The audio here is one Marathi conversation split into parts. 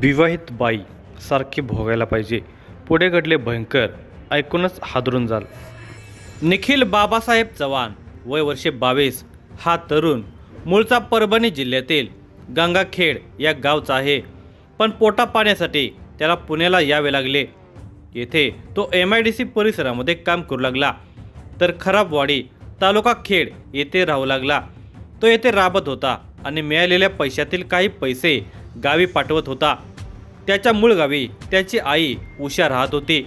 विवाहित बाई सारखे भोगायला पाहिजे. पुढे घडले भयंकर, ऐकूनच हादरून जाल. निखिल बाबासाहेब चव्हाण, वय वर्षे 22, हा तरुण मूळचा परभणी जिल्ह्यातील गंगाखेड या गावचा आहे. पण पोटा पाण्यासाठी त्याला पुण्याला यावे लागले. येथे तो MIDC परिसरामध्ये काम करू लागला, तर खराबवाडी तालुका खेड येथे राहू लागला. तो येथे राबत होता आणि मिळालेल्या पैशातील काही पैसे गावी पाठवत होता. त्याच्या मूळ गावी त्याची आई उषा राहत होती.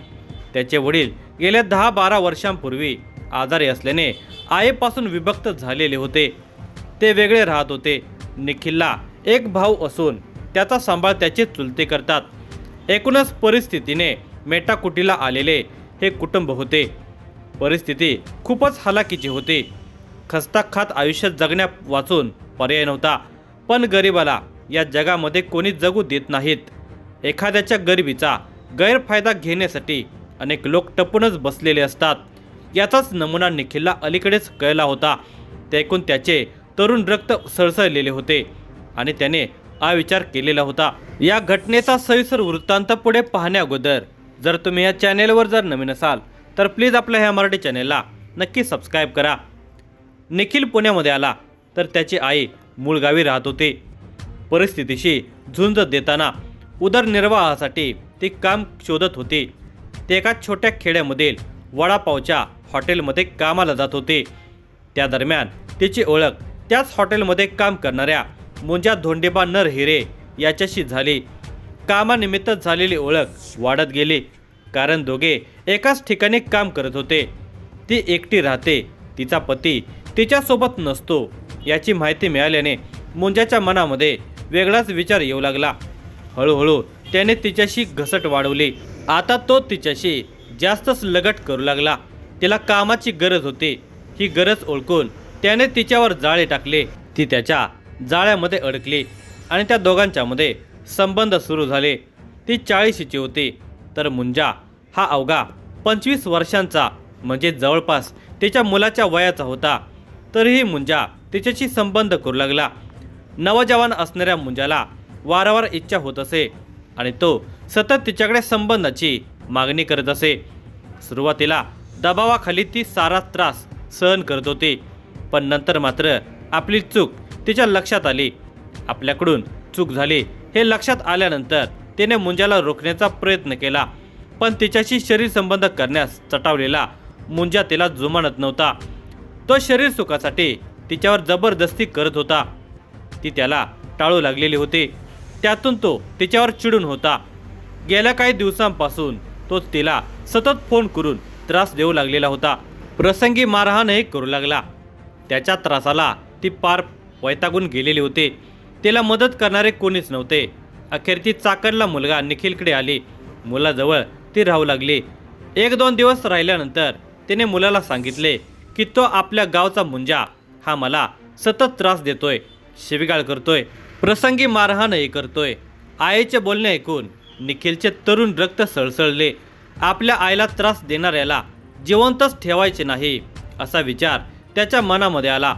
त्याचे वडील गेल्या 10-12 वर्षांपूर्वी आजारी असल्याने आईपासून विभक्त झालेले होते. ते वेगळे राहत होते. निखिलला एक भाऊ असून त्याचा सांभाळ त्याचे चुलते करतात. एकूणच परिस्थितीने मेटाकुटीला आलेले हे कुटुंब होते. परिस्थिती खूपच हालाकीची होती. खस्ता खात आयुष्य जगण्या वाचून पर्याय नव्हता. पण गरिबाला या जगामध्ये कोणी जगू देत नाहीत. एखाद्याच्या गरिबीचा गैरफायदा घेण्यासाठी अनेक लोक टपूनच बसलेले असतात. याचाच नमुना निखिलला अलीकडेच कळला होता. ते ऐकून त्याचे तरुण रक्त सळसळलेले होते आणि त्याने विचार केलेला होता. या घटनेचा सविस्तर वृत्तांत पुढे पाहण्या अगोदर जर तुम्ही या चॅनेलवर जर नवीन असाल तर प्लीज आपल्या ह्या मराठी चॅनेलला नक्की सबस्क्राईब करा. निखिल पुण्यामध्ये आला तर त्याची आई मूळ गावी राहत होती. परिस्थितीशी झुंज देताना उदरनिर्वाहासाठी ती काम शोधत होती. ते एका छोट्या खेड्यामधील वडापावच्या हॉटेलमध्ये कामाला जात होते. त्या दरम्यान तिची ओळख त्याच हॉटेलमध्ये काम करणाऱ्या मुंजा धोंडेबा नरहिरे याच्याशी झाली. कामानिमित्त झालेली ओळख वाढत गेली, कारण दोघे एकाच ठिकाणी काम करत होते. ती एकटी राहते. तिचा पती तिच्यासोबत नसतो याची माहिती मिळाल्याने मुंजाच्या मनामध्ये वेगळाच विचार येऊ लागला. हळूहळू त्याने तिच्याशी घसट वाढवली. आता तो तिच्याशी जास्तच लगट करू लागला. तिला कामाची गरज होती. ही गरज ओळखून त्याने तिच्यावर जाळे टाकले. ती त्याच्या जाळ्यामध्ये अडकली आणि त्या दोघांच्यामध्ये संबंध सुरू झाले. ती 40ची होती, तर मुंजा हा अवघा 25 वर्षांचा, म्हणजे जवळपास तिच्या मुलाच्या वयाचा होता. तरीही मुंजा तिच्याशी संबंध करू लागला. नवजवान असणाऱ्या मुंजाला वारंवार इच्छा होत असे आणि तो सतत तिच्याकडे संबंधाची मागणी करत असे. सुरुवातीला दबावाखाली ती सारा त्रास सहन करत होती, पण नंतर मात्र आपली चूक तिच्या लक्षात आली. आपल्याकडून चूक झाली हे लक्षात आल्यानंतर तिने मुंजाला रोखण्याचा प्रयत्न केला, पण तिच्याशी शरीर संबंध करण्यास चटावलेला मुंजा तिला जुमानत नव्हता. तो शरीर सुखासाठी तिच्यावर जबरदस्ती करत होता. ती त्याला टाळू लागलेली होती. त्यातून तो तिच्यावर चिडून होता. गेल्या काही दिवसांपासून तो तिला सतत फोन करून त्रास देऊ लागलेला होता. प्रसंगी मारहाणही करू लागला. त्याच्या त्रासाला ती पार वैतागून गेलेली होती. तिला मदत करणारे कोणीच नव्हते. अखेर ती चाकणला मुलगा निखिलकडे आली. मुलाजवळ ती राहू लागली. 1-2 दिवस राहिल्यानंतर तिने मुलाला सांगितले की तो आपल्या गावचा मुंजा हा मला सतत त्रास देतोय, शिवीगाळ करतोय, प्रसंगी मारहाणही करतोय. आईचे बोलणे ऐकून निखिलचे तरुण रक्त सळसळले. आपल्या आईला त्रास देणाऱ्याला जिवंतच ठेवायचे नाही असा विचार त्याच्या मनामध्ये आला.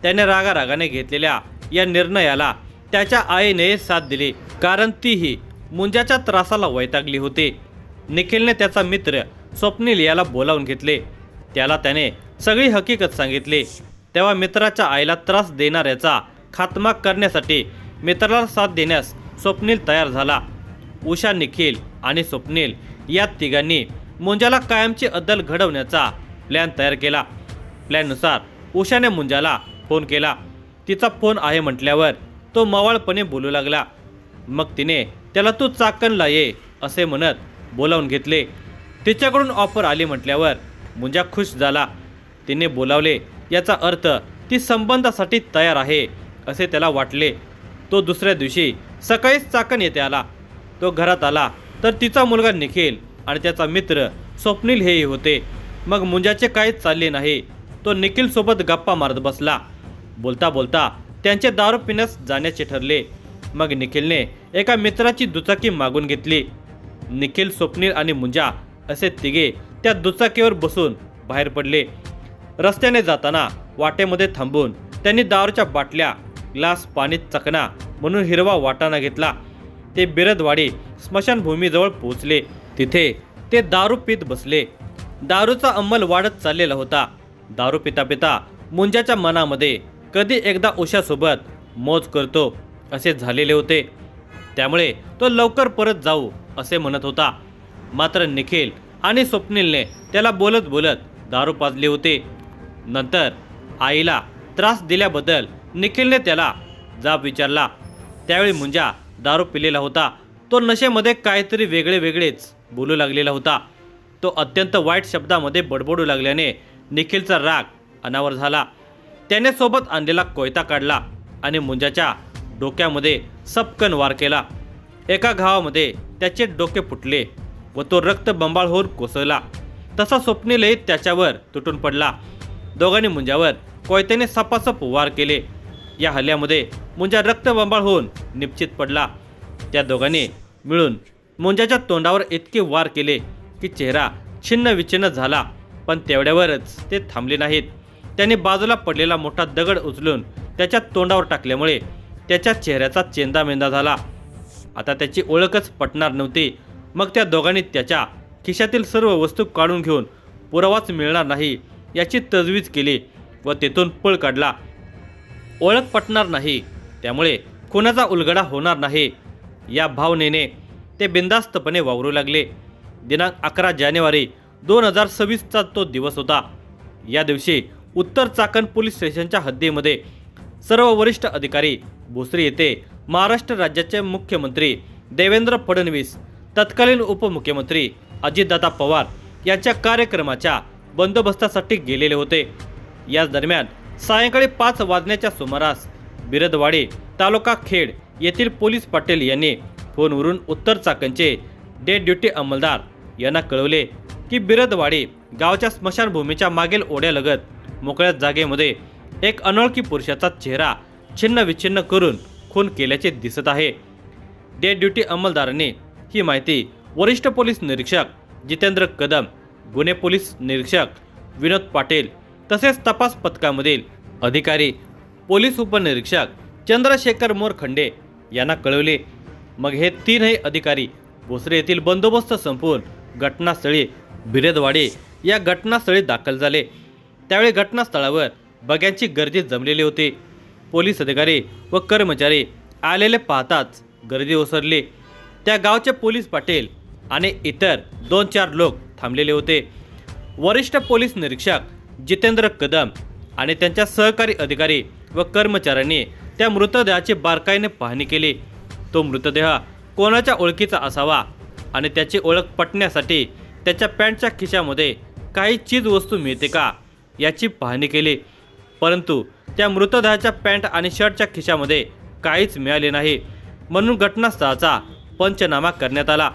त्याने रागारागाने घेतलेल्या या निर्णयाला त्याच्या आईने साथ दिली, कारण तीही मुंजाच्या त्रासाला वैतागली होती. निखिलने त्याचा मित्र स्वप्नील याला बोलावून घेतले. त्याला त्याने सगळी हकीकत सांगितली. तेव्हा मित्राच्या आईला त्रास देणाऱ्याचा खात्मा करण्यासाठी मित्राला साथ देण्यास स्वप्नील तयार झाला. उषा, निखिल आणि स्वप्नील या तिघांनी मुंजाला कायमची अद्दल घडवण्याचा प्लॅन तयार केला. प्लॅननुसार उषाने मुंजाला फोन केला. तिचा फोन आहे म्हटल्यावर तो मवाळपणे बोलू लागला. मग तिने त्याला तू चाकणला ये असे म्हणत बोलावून घेतले. तिच्याकडून ऑफर आली म्हटल्यावर मुंजा खुश झाला. तिने बोलावले याचा अर्थ ती संबंधासाठी तयार आहे असे त्याला वाटले. तो दुसऱ्या दिवशी सकाळीच चाकण येथे आला. तो घरात आला तर तिचा मुलगा निखिल आणि त्याचा मित्र स्वप्नील हेही होते. मग मुंजाचे काहीच चालले नाही. तो निखिलसोबत गप्पा मारत बसला. बोलता बोलता त्यांचे दारू पिण्यास जाण्याचे ठरले. मग निखिलने एका मित्राची दुचाकी मागून घेतली. निखिल, स्वप्नील आणि मुंजा असे तिघे त्या दुचाकीवर बसून बाहेर पडले. रस्त्याने जाताना वाटेमध्ये थांबून त्यांनी दारूच्या बाटल्या, ग्लास, पाणी, चकना म्हणून हिरवा वाटाणा घेतला. ते बिरदवाडी स्मशानभूमीजवळ पोहोचले. तिथे ते दारू पीत बसले. दारूचा अंमल वाढत चाललेला होता. दारू पिता पिता मुंजाच्या मनामध्ये कधी एकदा उषासोबत मौज करतो असे झालेले होते. त्यामुळे तो लवकर परत जाऊ असे म्हणत होता. मात्र निखिल आणि स्वप्नीलने त्याला बोलत बोलत दारू पाजली होती. नंतर आईला त्रास दिल्याबद्दल निखिलने त्याला जाब विचारला. त्यावेळी मुंजा दारू पिलेला होता. तो नशेमध्ये काहीतरी वेगळेच बोलू लागलेला होता. तो अत्यंत वाईट शब्दामध्ये बडबडू लागल्याने निखिलचा राग अनावर झाला. त्याने सोबत आणलेला कोयता काढला आणि मुंजाच्या डोक्यामध्ये सपकन वार केला. एका घावामध्ये त्याचे डोके फुटले व तो रक्तबंबाळ होऊन कोसळला. तसा स्वप्नीलही त्याच्यावर तुटून पडला. दोघांनी मुंजावर कोयत्याने सपासप वार केले. या हल्ल्यामध्ये मुंजा रक्तबंबाळ होऊन निपचित पडला. त्या दोघांनी मिळून मुंजाच्या तोंडावर इतके वार केले की चेहरा छिन्न विच्छिन्न झाला. पण तेवढ्यावरच ते थांबले नाहीत. त्याने बाजूला पडलेला मोठा दगड उचलून त्याच्या तोंडावर टाकल्यामुळे त्याच्या चेहऱ्याचा चेंदामेंदा झाला. आता त्याची ओळखच पटणार नव्हती. मग त्या दोघांनी त्याच्या खिशातील सर्व वस्तू काढून घेऊन पुरावाच मिळणार नाही याची तजवीज केली व तेथून पळ काढला. ओळख पटणार नाही, त्यामुळे खुनाचा उलगडा होणार नाही या भावनेने ते बिनधास्तपणे वावरू लागले. दिनांक 11 जानेवारी 2026चा तो दिवस होता. या दिवशी उत्तर चाकण पोलीस स्टेशनच्या हद्दीमध्ये सर्व वरिष्ठ अधिकारी भोसरी येथे महाराष्ट्र राज्याचे मुख्यमंत्री देवेंद्र फडणवीस, तत्कालीन उपमुख्यमंत्री अजितदादा पवार यांच्या कार्यक्रमाच्या बंदोबस्तासाठी गेलेले होते. याच दरम्यान सायंकाळी 5 वाजण्याच्या सुमारास बिरदवाडी तालुका खेड येथील पोलीस पाटील यांनी फोनवरून उत्तर चाकणचे डे ड्युटी अंमलदार यांना कळवले की बिरदवाडी गावच्या स्मशानभूमीच्या मागील ओढ्यालगत मोकळ्या जागेमध्ये एक अनोळखी पुरुषाचा चेहरा छिन्न विच्छिन्न करून खून केल्याचे दिसत आहे. डे ड्युटी अंमलदारांनी ही माहिती वरिष्ठ पोलीस निरीक्षक जितेंद्र कदम, गुन्हे पोलीस निरीक्षक विनोद पाटील तसेच तपास पथकामधील अधिकारी पोलीस उपनिरीक्षक चंद्रशेखर मोरखंडे यांना कळवले. मग हे तीनही अधिकारी भोसरी येथील बंदोबस्त संपवून घटनास्थळी बिरदवाडी या घटनास्थळी दाखल झाले. त्यावेळी घटनास्थळावर बघ्यांची गर्दी जमलेली होती. पोलीस अधिकारी व कर्मचारी आलेले पाहताच गर्दी ओसरली. त्या गावचे पोलीस पाटील आणि इतर 2-4 लोक थांबलेले होते. वरिष्ठ पोलीस निरीक्षक जितेंद्र कदम आणि त्यांच्या सहकारी अधिकारी व कर्मचाऱ्यांनी त्या मृतदेहाची बारकाईने पाहणी केली. तो मृतदेह कोणाच्या ओळखीचा असावा आणि त्याची ओळख पटण्यासाठी त्याच्या पॅन्टच्या खिशामध्ये काही चीजवस्तू मिळते का याची पाहणी केली. परंतु त्या मृतदेहाच्या पॅन्ट आणि शर्टच्या खिशामध्ये काहीच मिळाले नाही. म्हणून घटनास्थळाचा पंचनामा करण्यात आला.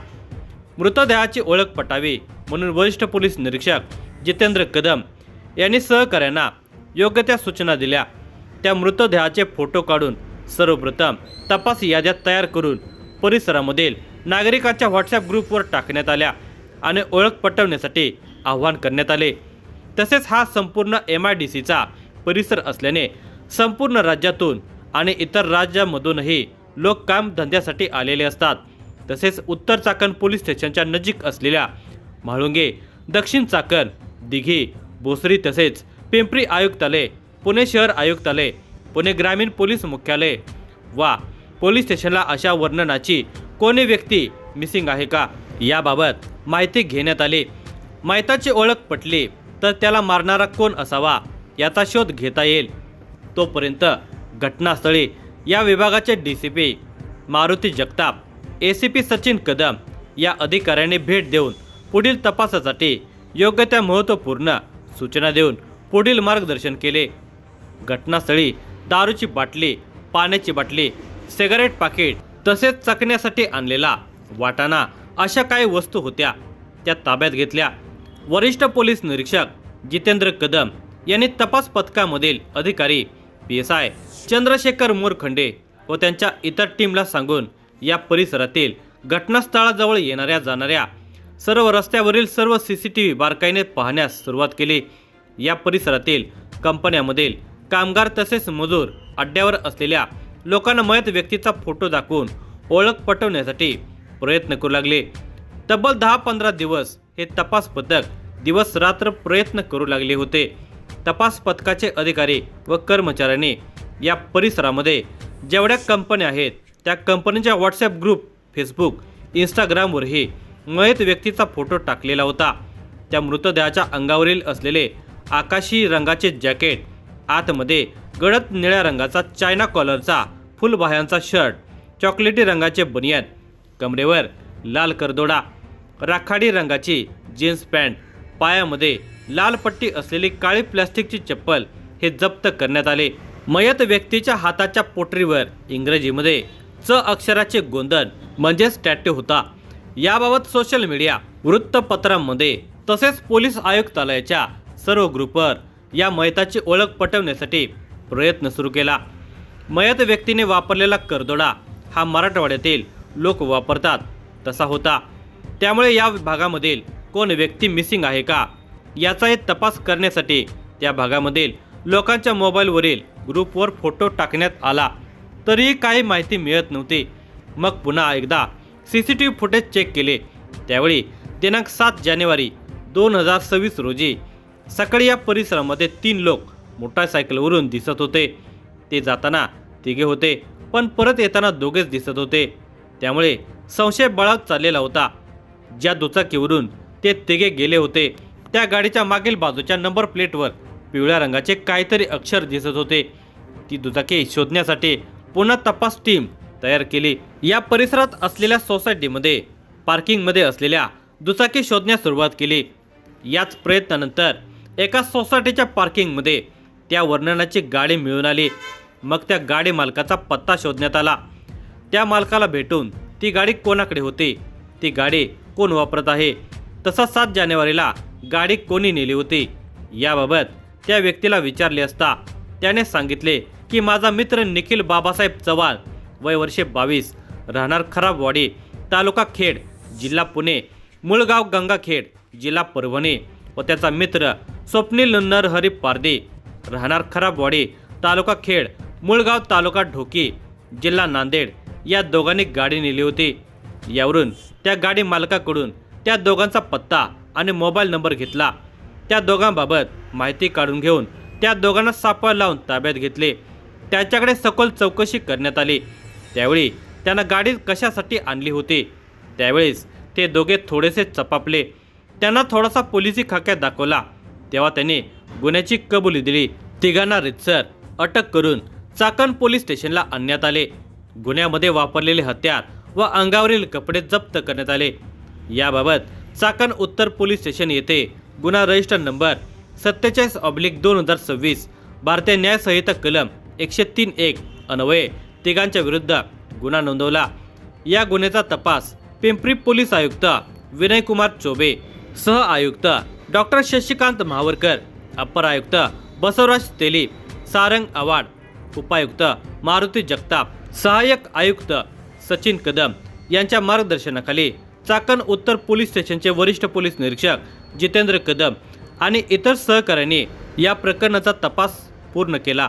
मृतदेहाची ओळख पटावी म्हणून वरिष्ठ पोलीस निरीक्षक जितेंद्र कदम यांनी सहकाऱ्यांना योग्य त्या सूचना दिल्या. त्या मृतदेहाचे फोटो काढून सर्वप्रथम तपास याद्या तयार करून परिसरामधील नागरिकांच्या व्हॉट्सॲप ग्रुपवर टाकण्यात आल्या आणि ओळख पटवण्यासाठी आवाहन करण्यात आले. तसेच हा संपूर्ण MIDCचा परिसर असल्याने संपूर्ण राज्यातून आणि इतर राज्यांमधूनही लोक कामधंद्यासाठी आलेले असतात. तसेच उत्तर चाकण पोलीस स्टेशनच्या नजीक असलेल्या म्हाळुंगे, दक्षिण चाकण, दिघी, भोसरी तसेच पिंपरी आयुक्तालय, पुणे शहर आयुक्तालय, पुणे ग्रामीण पोलीस मुख्यालय वा पोलीस स्टेशनला अशा वर्णनाची कोणी व्यक्ती मिसिंग आहे का याबाबत माहिती घेण्यात आली. मयताची ओळख पटली तर त्याला मारणारा कोण असावा याचा शोध घेता येईल. तोपर्यंत घटनास्थळी या विभागाचे DCP मारुती जगताप, ACP सचिन कदम या अधिकाऱ्यांनी भेट देऊन पुढील तपासासाठी योग्य त्या महत्त्वपूर्ण सूचना देऊन पुढील मार्गदर्शन केले. घटनास्थळी दारूची बाटली, पाण्याची बाटली, सिगारेट पाकिट तसेच चकण्यासाठी आणलेला वाटाणा अशा काही वस्तू होत्या त्या ताब्यात घेतल्या. वरिष्ठ पोलीस निरीक्षक जितेंद्र कदम यांनी तपास पथकामधील अधिकारी PSI चंद्रशेखर मोरखंडे व त्यांच्या इतर टीमला सांगून या परिसरातील घटनास्थळाजवळ येणाऱ्या जाणाऱ्या सर्व रस्त्यावरील सर्व CCTV बारकाईने पाहण्यास सुरुवात केली. या परिसरातील कंपन्यांमधील कामगार तसेच मजूर अड्ड्यावर असलेल्या लोकांना मयत व्यक्तीचा फोटो दाखवून ओळख पटवण्यासाठी प्रयत्न करू लागले। तब्बल 10-15 दिवस हे तपास पथक दिवस रात्र प्रयत्न करू लागले होते। तपास पथकाचे अधिकारी व कर्मचाऱ्यांनी या परिसरामध्ये जेवढ्या कंपन्या आहेत त्या कंपनीच्या व्हॉट्सॲप ग्रुप, फेसबुक, इंस्टाग्रामवरही मयत व्यक्तीचा फोटो टाकलेला होता। त्या मृतदेहाच्या अंगावरील असलेले आकाशी रंगाचे जॅकेट, आतमध्ये गडद निळ्या रंगाचा चायना कॉलरचा फुलबाह्यांचा शर्ट, चॉकलेटी रंगाचे बनियान, कमरेवर लाल करदोडा, राखाडी रंगाची जीन्स पॅन्ट, पायामध्ये लाल पट्टी असलेली काळी प्लास्टिकची चप्पल हे जप्त करण्यात आले। मयत व्यक्तीच्या हाताच्या पोटरीवर इंग्रजीमध्ये च अक्षराचे गोंधन म्हणजेच टॅटू होता। याबाबत सोशल मीडिया, वृत्तपत्रांमध्ये तसेच पोलीस आयुक्तालयाच्या सर्व ग्रुपवर या मयताची ओळख पटवण्यासाठी प्रयत्न सुरू केला। मयत व्यक्तीने वापरलेला करदोडा हा मराठवाड्यातील लोक वापरतात तसा होता। त्यामुळे या भागामधील कोण व्यक्ती मिसिंग आहे का याचाही तपास करण्यासाठी त्या भागामधील लोकांच्या मोबाईलवरील ग्रुपवर फोटो टाकण्यात आला, तरीही काही माहिती मिळत नव्हती। मग पुन्हा एकदा CCTV फुटेज चेक केले। त्यावेळी दिनांक 7 जानेवारी 2026 रोजी सकाळी या परिसरामध्ये 3 लोक मोटारसायकलवरून दिसत होते। ते जाताना तिघे होते, पण परत येताना दोघेच दिसत होते। त्यामुळे संशय बळावत चाललेला होता। ज्या दुचाकीवरून ते तिघे गेले होते त्या गाडीच्या मागील बाजूच्या नंबर प्लेटवर पिवळ्या रंगाचे काहीतरी अक्षर दिसत होते। ती दुचाकी शोधण्यासाठी पुन्हा तपास टीम तयार केली। या परिसरात असलेल्या सोसायटीमध्ये पार्किंगमध्ये असलेल्या दुचाकी शोधण्यास सुरुवात केली। याच प्रयत्नानंतर एका सोसायटीच्या पार्किंगमध्ये त्या वर्णनाची गाडी मिळून आली। मग त्या गाडी मालकाचा पत्ता शोधण्यात आला। त्या मालकाला भेटून ती गाडी कोणाकडे होती, ती गाडी कोण वापरत आहे, तसा 7 जानेवारीला गाडी कोणी नेली होती याबाबत त्या व्यक्तीला विचारले असता त्याने सांगितले की माझा मित्र निखिल बाबासाहेब चव्हाण, वय वर्षे 22, राहणार खराबवाडी, तालुका खेड, जिल्हा पुणे, मूळ गाव गंगाखेड, जिल्हा परभणी, व त्याचा मित्र स्वप्नील नरहरी पारदी, राहणार खराबवाडी, तालुका खेड, मूळ गाव तालुका ढोकी, जिल्हा नांदेड, या दोघांनी गाडी नेली होती। यावरून त्या गाडी मालकाकडून त्या दोघांचा पत्ता आणि मोबाईल नंबर घेतला। त्या दोघांबाबत माहिती काढून घेऊन त्या दोघांना सापळा लावून ताब्यात घेतले। त्याच्याकडे सखोल चौकशी करण्यात आली। त्यावेळी त्यांना गाडी कशासाठी आणली होती त्यावेळेस ते दोघे थोडेसे चपापले। त्यांना थोडासा पोलिसी खाक्या दाखवला तेव्हा त्यांनी गुन्ह्याची कबुली दिली। तिघांना रितसर अटक करून चाकण पोलीस स्टेशनला आणण्यात आले। गुन्ह्यामध्ये वापरलेले हत्यार व अंगावरील कपडे जप्त करण्यात आले। याबाबत चाकण उत्तर पोलीस स्टेशन येथे गुन्हा रजिस्टर नंबर 47/2026 भारतीय न्याय संहिता कलम 103(1) अन्वये तिघांच्या विरुद्ध गुन्हा नोंदवला। या गुन्ह्याचा तपास पिंपरी पोलीस आयुक्त विनयकुमार चौबे, सह आयुक्त डॉक्टर शशिकांत महावरकर, अपर आयुक्त बसवराज तेली, सारंग आवाड, उपायुक्त मारुती जगताप, सहाय्यक आयुक्त सचिन कदम यांच्या मार्गदर्शनाखाली चाकण उत्तर पोलीस स्टेशनचे वरिष्ठ पोलीस निरीक्षक जितेंद्र कदम आणि इतर सहकाऱ्यांनी या प्रकरणाचा तपास पूर्ण केला।